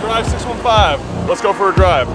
Drive 615. Let's go for a drive.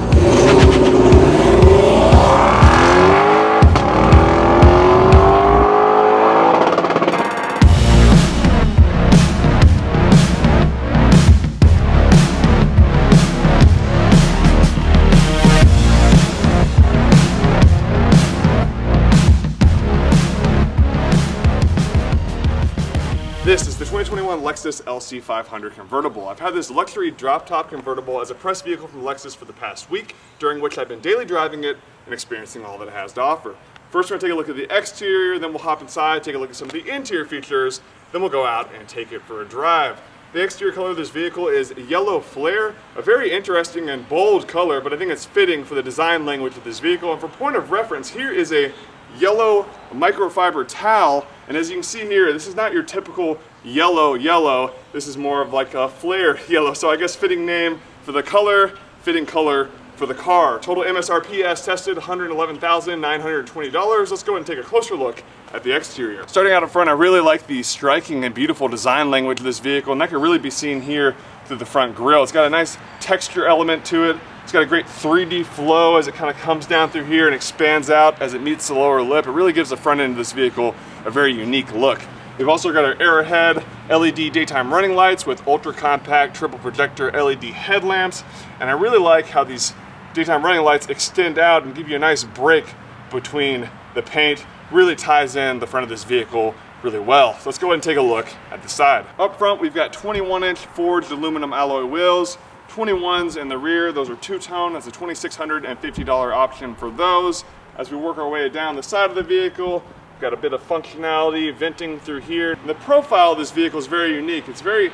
This is the 2021 Lexus LC500 Convertible. I've had this luxury drop-top convertible as a press vehicle from Lexus for the past week, during which I've been daily driving it and experiencing all that it has to offer. First, we're going to take a look at the exterior, then we'll hop inside, take a look at some of the interior features, then we'll go out and take it for a drive. The exterior color of this vehicle is yellow flare, a very interesting and bold color, but I think it's fitting for the design language of this vehicle. And for point of reference, here is a yellow microfiber towel, and as you can see here, this is not your typical yellow. This is more of like a flare yellow, so I guess fitting name for the color, fitting color for the car. Total MSRP as tested, $111,920. Let's go ahead and take a closer look at the exterior. Starting out in front, I really like the striking and beautiful design language of this vehicle, and that can really be seen here through the front grille. It's got a nice texture element to it. It's got a great 3D flow as it kind of comes down through here and expands out as it meets the lower lip. It really gives the front end of this vehicle a very unique look. We've also got our Arrowhead LED daytime running lights with ultra compact triple projector LED headlamps. And I really like how these daytime running lights extend out and give you a nice break between the paint. Really ties in the front of this vehicle really well. So let's go ahead and take a look at the side. Up front, we've got 21-inch forged aluminum alloy wheels. 21s in the rear, those are two-tone. That's a $2,650 option for those. As we work our way down the side of the vehicle, we've got a bit of functionality, venting through here. And the profile of this vehicle is very unique. It's very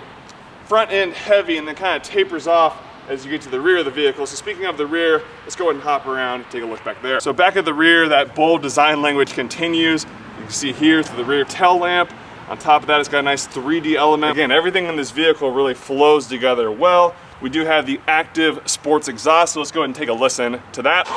front-end heavy and then kind of tapers off as you get to the rear of the vehicle. So speaking of the rear, let's go ahead and hop around and take a look back there. So back at the rear, that bold design language continues. You can see here through the rear tail lamp. On top of that, it's got a nice 3D element. Again, everything in this vehicle really flows together well. We do have the active sports exhaust, so let's go ahead and take a listen to that.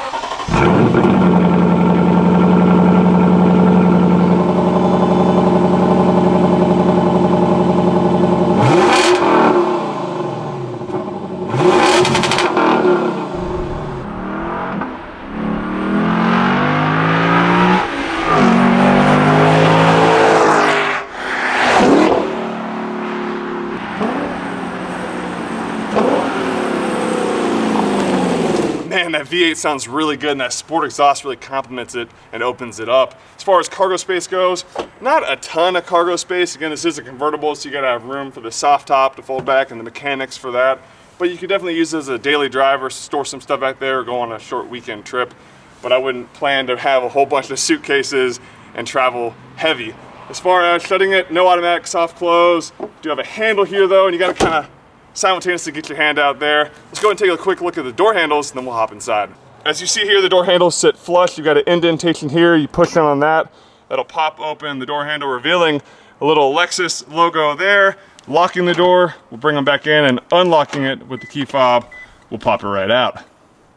Man, that V8 sounds really good, and that sport exhaust really complements it and opens it up. As far as cargo space goes, not a ton of cargo space. Again, this is a convertible, so you gotta have room for the soft top to fold back and the mechanics for that. But you could definitely use it as a daily driver, store some stuff back there, or go on a short weekend trip. But I wouldn't plan to have a whole bunch of suitcases and travel heavy. As far as shutting it, no automatic soft close. Do have a handle here though, and you gotta kind of simultaneously get your hand out there. Let's go and take a quick look at the door handles, and then we'll hop inside. As you see here, the door handles sit flush. You've got an indentation here. You push down on that, that'll pop open the door handle, revealing a little Lexus logo there. Locking the door, we'll bring them back in, and unlocking it with the key fob, we'll pop it right out.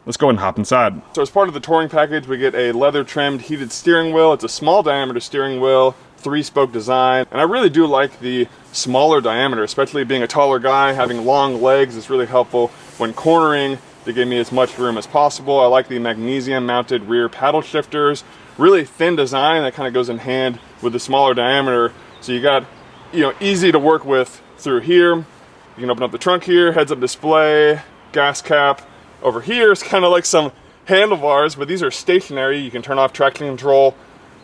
Let's go ahead and hop inside. So as part of the touring package, we get a leather trimmed heated steering wheel. It's a small diameter steering wheel, 3-spoke design, and I really do like the smaller diameter, especially being a taller guy. Having long legs is really helpful when cornering to give me as much room as possible. I like the magnesium mounted rear paddle shifters. Really thin design that kind of goes in hand with the smaller diameter. So you got, easy to work with through here. You can open up the trunk here, heads up display, gas cap. Over here is kind of like some handlebars, but these are stationary. You can turn off traction control.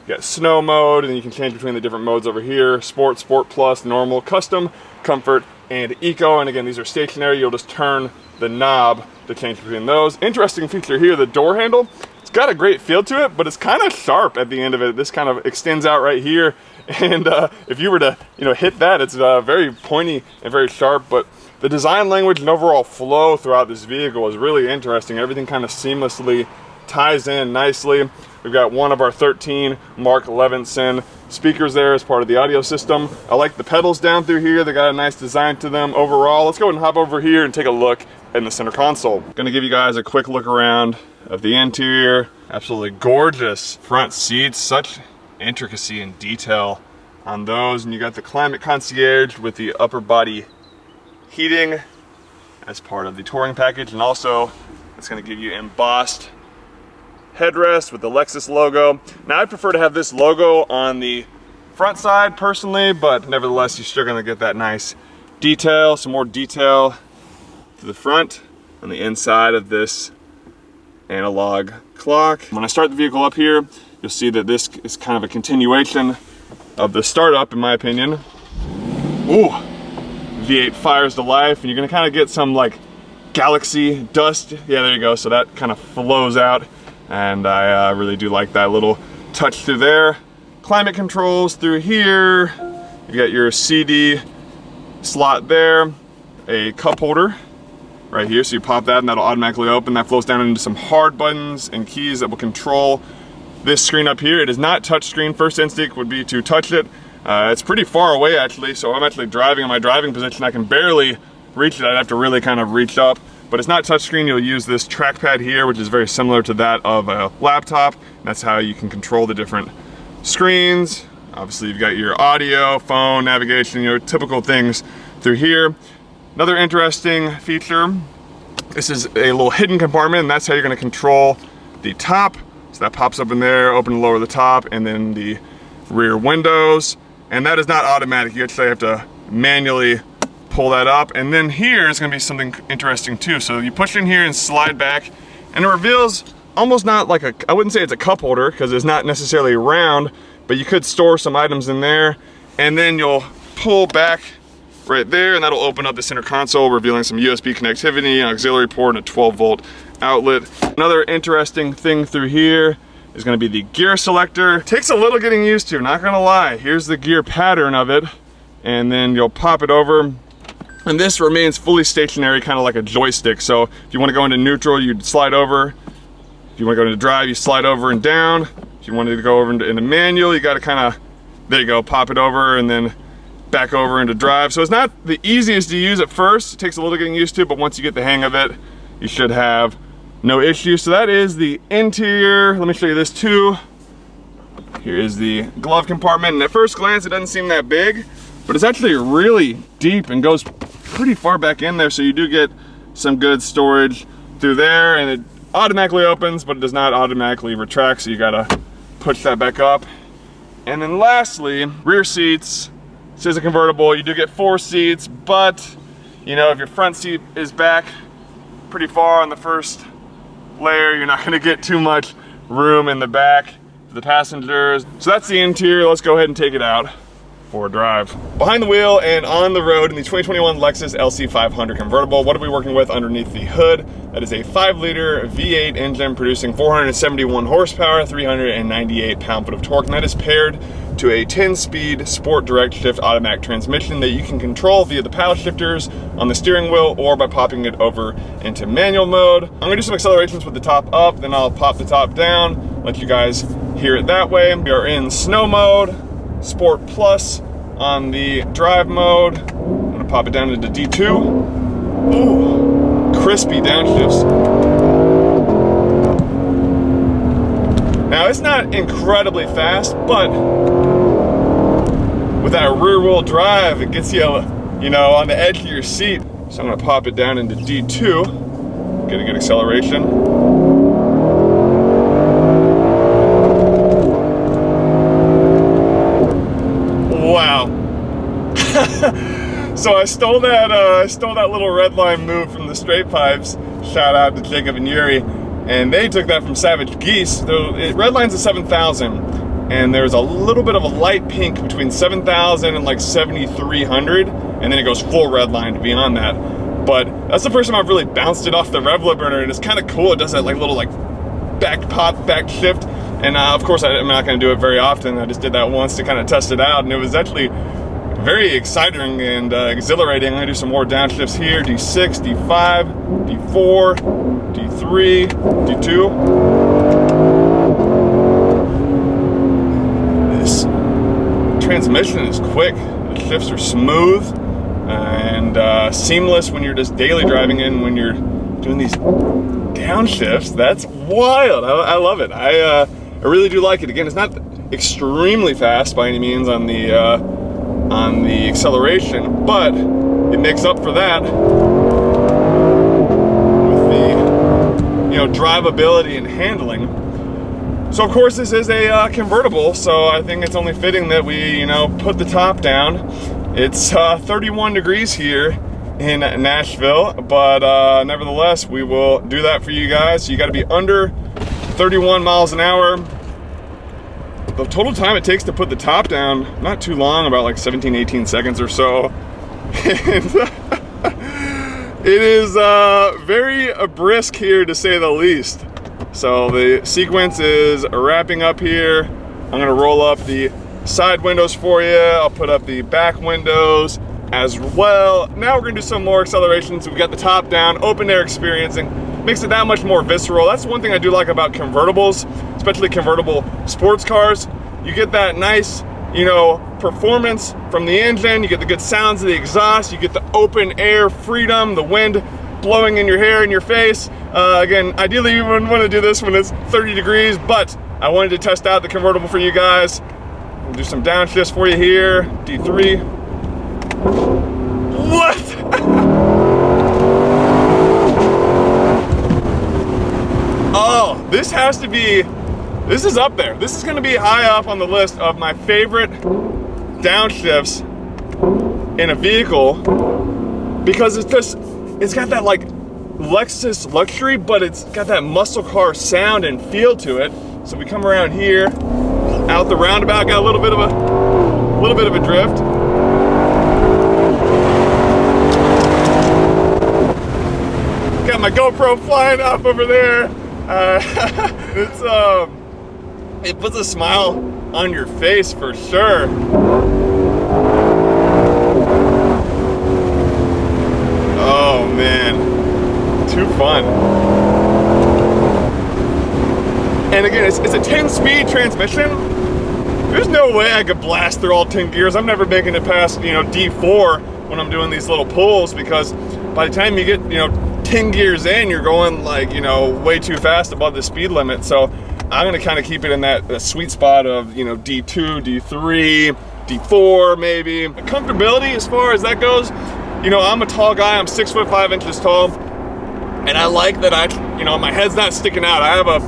You got snow mode, and you can change between the different modes over here. Sport, Sport Plus, Normal, Custom, Comfort, and Eco. And again, these are stationary. You'll just turn the knob to change between those. Interesting feature here, the door handle. It's got a great feel to it, but it's kind of sharp at the end of it. This kind of extends out right here. And if you were to hit that, it's very pointy and very sharp. But the design language and overall flow throughout this vehicle is really interesting. Everything kind of seamlessly ties in nicely. We've got one of our 13 Mark Levinson speakers there as part of the audio system. I like the pedals down through here. They got a nice design to them overall. Let's go ahead and hop over here and take a look in the center console. Gonna give you guys a quick look around of the interior. Absolutely gorgeous front seats. Such intricacy and detail on those. And you got the climate concierge with the upper body heating. as part of the touring package, and also it's going to give you embossed headrest with the Lexus logo. Now I prefer to have this logo on the front side personally, but nevertheless you're still going to get that nice detail, some more detail to the front on the inside of this analog clock. When I start the vehicle up here, you'll see that this is kind of a continuation of the startup, in my opinion. Ooh, V8 fires to life, and you're gonna kind of get some like galaxy dust. Yeah, there you go. So that kind of flows out, and I really do like that little touch through there. Climate controls through here. You got your CD slot there, a cup holder right here, so you pop that and that'll automatically open. That flows down into some hard buttons and keys that will control this screen up here. It is not touch screen. First instinct would be to touch it. It's pretty far away actually, so I'm actually driving in my driving position. I can barely reach it. I'd have to really kind of reach up, but it's not touch screen. You'll use this trackpad here, which is very similar to that of a laptop. That's how you can control the different screens. Obviously you've got your audio, phone, navigation, you know, typical things through here. Another interesting feature, this is a little hidden compartment, and that's how you're going to control the top. So that pops up in there, open and lower the top, and then the rear windows. And that is not automatic. You actually have to manually pull that up. And then here is going to be something interesting too. So you push in here and slide back, and it reveals almost not like a, I wouldn't say it's a cup holder because it's not necessarily round, but you could store some items in there. And then you'll pull back right there, and that'll open up the center console, revealing some USB connectivity, an auxiliary port, and a 12-volt outlet. Another interesting thing through here is going to be the gear selector. Takes a little getting used to, not gonna lie. Here's the gear pattern of it, and then you'll pop it over, and this remains fully stationary, kind of like a joystick. So if you want to go into neutral, you'd slide over. If you want to go into drive, you slide over and down. If you wanted to go over into manual, you got to kind of, there you go, pop it over and then back over into drive. So it's not the easiest to use at first. It takes a little getting used to, but once you get the hang of it, you should have no issue. So that is the interior. Let me show you this too. Here is the glove compartment, and at first glance it doesn't seem that big, but it's actually really deep and goes pretty far back in there, so you do get some good storage through there, and it automatically opens, but it does not automatically retract, so you gotta push that back up. And then lastly, rear seats. This is a convertible. You do get 4 seats, but you know, if your front seat is back pretty far on the first layer, you're not going to get too much room in the back for the passengers. So that's the interior. Let's go ahead and take it out for a drive. Behind the wheel and on the road in the 2021 Lexus LC500 Convertible, what are we working with underneath the hood? That is a 5-liter V8 engine producing 471 horsepower, 398 pound-foot of torque, and that is paired to a 10-speed sport direct shift automatic transmission that you can control via the paddle shifters on the steering wheel or by popping it over into manual mode. I'm gonna do some accelerations with the top up, then I'll pop the top down, let you guys hear it that way. We are in snow mode, Sport Plus on the drive mode. I'm gonna pop it down into D2. Ooh, crispy downshifts. Now it's not incredibly fast, but with that rear wheel drive, it gets you, you know, on the edge of your seat. So I'm gonna pop it down into D2, get a good acceleration. Wow. So I stole that little red line move from the Straight Pipes. Shout out to Jacob and Yuri. And they took that from Savage Geese. Red line's a 7,000, and there's a little bit of a light pink between 7,000 and like 7,300, and then it goes full red line to be on that. But that's the first time I've really bounced it off the Revla burner, and it's kind of cool. It does that like little like back pop, back shift. And of course, I'm not going to do it very often. I just did that once to kind of test it out, and it was actually very exciting and exhilarating. I'm going to do some more downshifts here. D6, D5, D4, D3, D2. This transmission is quick. The shifts are smooth and seamless when you're just daily driving in. When you're doing these downshifts, that's wild. I love it. I really do like it. Again, it's not extremely fast by any means on the acceleration, but it makes up for that drivability and handling. So of course this is a convertible, so I think it's only fitting that we, you know, put the top down. It's 31 degrees here in Nashville, but nevertheless, we will do that for you guys. You got to be under 31 miles an hour. The total time it takes to put the top down, not too long, about like 17, 18 seconds or so. And it is very brisk here, to say the least. So the sequence is wrapping up here. I'm gonna roll up the side windows for you. I'll put up the back windows as well. Now we're gonna do some more accelerations. We've got the top down, open air experiencing. Makes it that much more visceral. That's one thing I do like about convertibles, especially convertible sports cars. You get that nice, you know, performance from the engine. You get the good sounds of the exhaust. You get the open air freedom, the wind blowing in your hair and your face. Again, ideally you wouldn't want to do this when it's 30 degrees, but I wanted to test out the convertible for you guys. We'll do some downshifts for you here. D3. What? Oh, this has to be, this is up there. This is gonna be high up on the list of my favorite downshifts in a vehicle, because it's just, it's got that like Lexus luxury, but it's got that muscle car sound and feel to it. So we come around here, out the roundabout, got a little bit of a drift. Got my GoPro flying up over there. It puts a smile on your face for sure. Oh man. Too fun. And again, it's a 10-speed transmission. There's no way I could blast through all 10 gears. I'm never making it past, you know, D4 when I'm doing these little pulls, because by the time you get, you know, 10 gears in, you're going like, you know, way too fast above the speed limit. So I'm gonna kind of keep it in that sweet spot of, you know, D2, D3, D4 maybe. The comfortability, as far as that goes, you know, I'm a tall guy. I'm 6'5" tall. And I like that you know, my head's not sticking out. I have a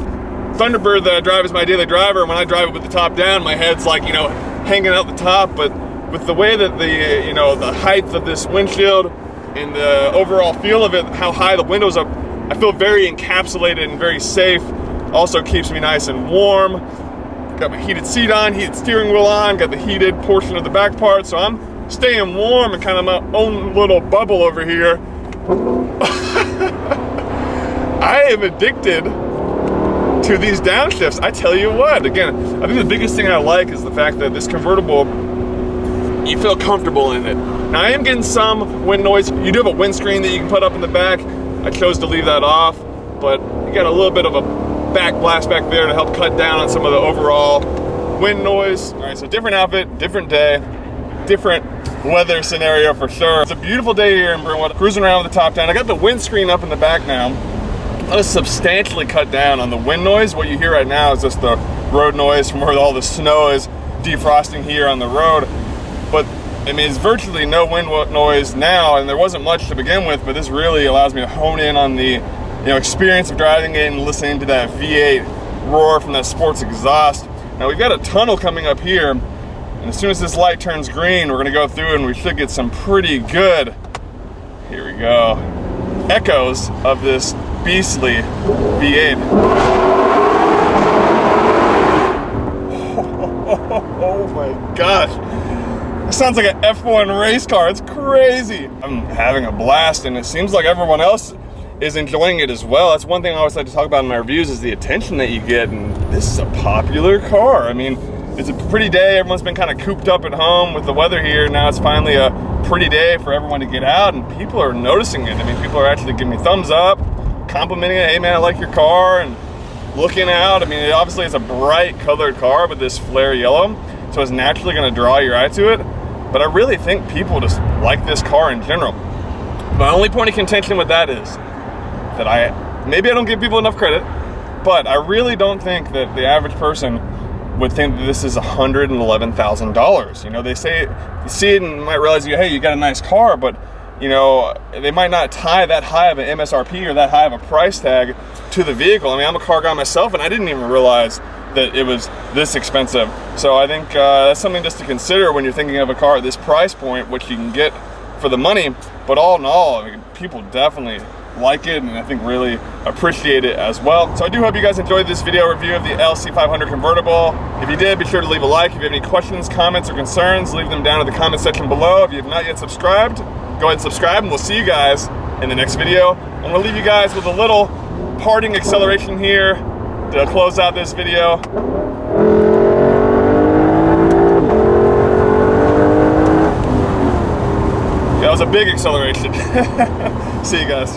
Thunderbird that I drive as my daily driver, and when I drive it with the top down, my head's like, you know, hanging out the top. But with the way that the, you know, the height of this windshield and the overall feel of it, how high the windows are, I feel very encapsulated and very safe. Also keeps me nice and warm. Got my heated seat on, heated steering wheel on, got the heated portion of the back part, so I'm staying warm and kind of my own little bubble over here. I am addicted to these downshifts. I tell you what, again, I think the biggest thing I like is the fact that this convertible, you feel comfortable in it. Now I am getting some wind noise. You do have a windscreen that you can put up in the back. I chose to leave that off, but you got a little bit of a back blast back there to help cut down on some of the overall wind noise. All right, so different outfit, different day, different weather scenario for sure. It's a beautiful day here in Brentwood, cruising around with the top down. I got the windscreen up in the back now. That has substantially cut down on the wind noise. What you hear right now is just the road noise from where all the snow is defrosting here on the road. But I mean, it's virtually no wind noise now, and there wasn't much to begin with, but this really allows me to hone in on the, you know, experience of driving it and listening to that V8 roar from that sports exhaust. Now we've got a tunnel coming up here, and as soon as this light turns green, we're gonna go through and we should get some pretty good, here we go, echoes of this beastly V8. Oh my gosh. It sounds like an F1 race car. It's crazy. I'm having a blast, and it seems like everyone else is enjoying it as well. That's one thing I always like to talk about in my reviews, is the attention that you get, and this is a popular car. I mean, it's a pretty day. Everyone's been kind of cooped up at home with the weather here. Now it's finally a pretty day for everyone to get out, and people are noticing it. I mean, people are actually giving me thumbs up, complimenting it. Hey man, I like your car, and looking out. I mean, it obviously is a bright colored car with this flare yellow, so it's naturally gonna draw your eye to it. But I really think people just like this car in general. My only point of contention with that is that maybe I don't give people enough credit, but I really don't think that the average person would think that this is $111,000. You know, they say, you see it and might realize, hey, you got a nice car, but you know, they might not tie that high of an MSRP or that high of a price tag to the vehicle. I mean, I'm a car guy myself, and I didn't even realize that it was this expensive. So I think that's something just to consider when you're thinking of a car at this price point, which you can get for the money. But all in all, I mean, people definitely like it, and I think really appreciate it as well. So I do hope you guys enjoyed this video review of the LC500 Convertible. If you did, be sure to leave a like. If you have any questions, comments, or concerns, leave them down in the comment section below. If you have not yet subscribed, go ahead and subscribe, and we'll see you guys in the next video. I'm gonna leave you guys with a little parting acceleration here to close out this video. That was a big acceleration. See you guys.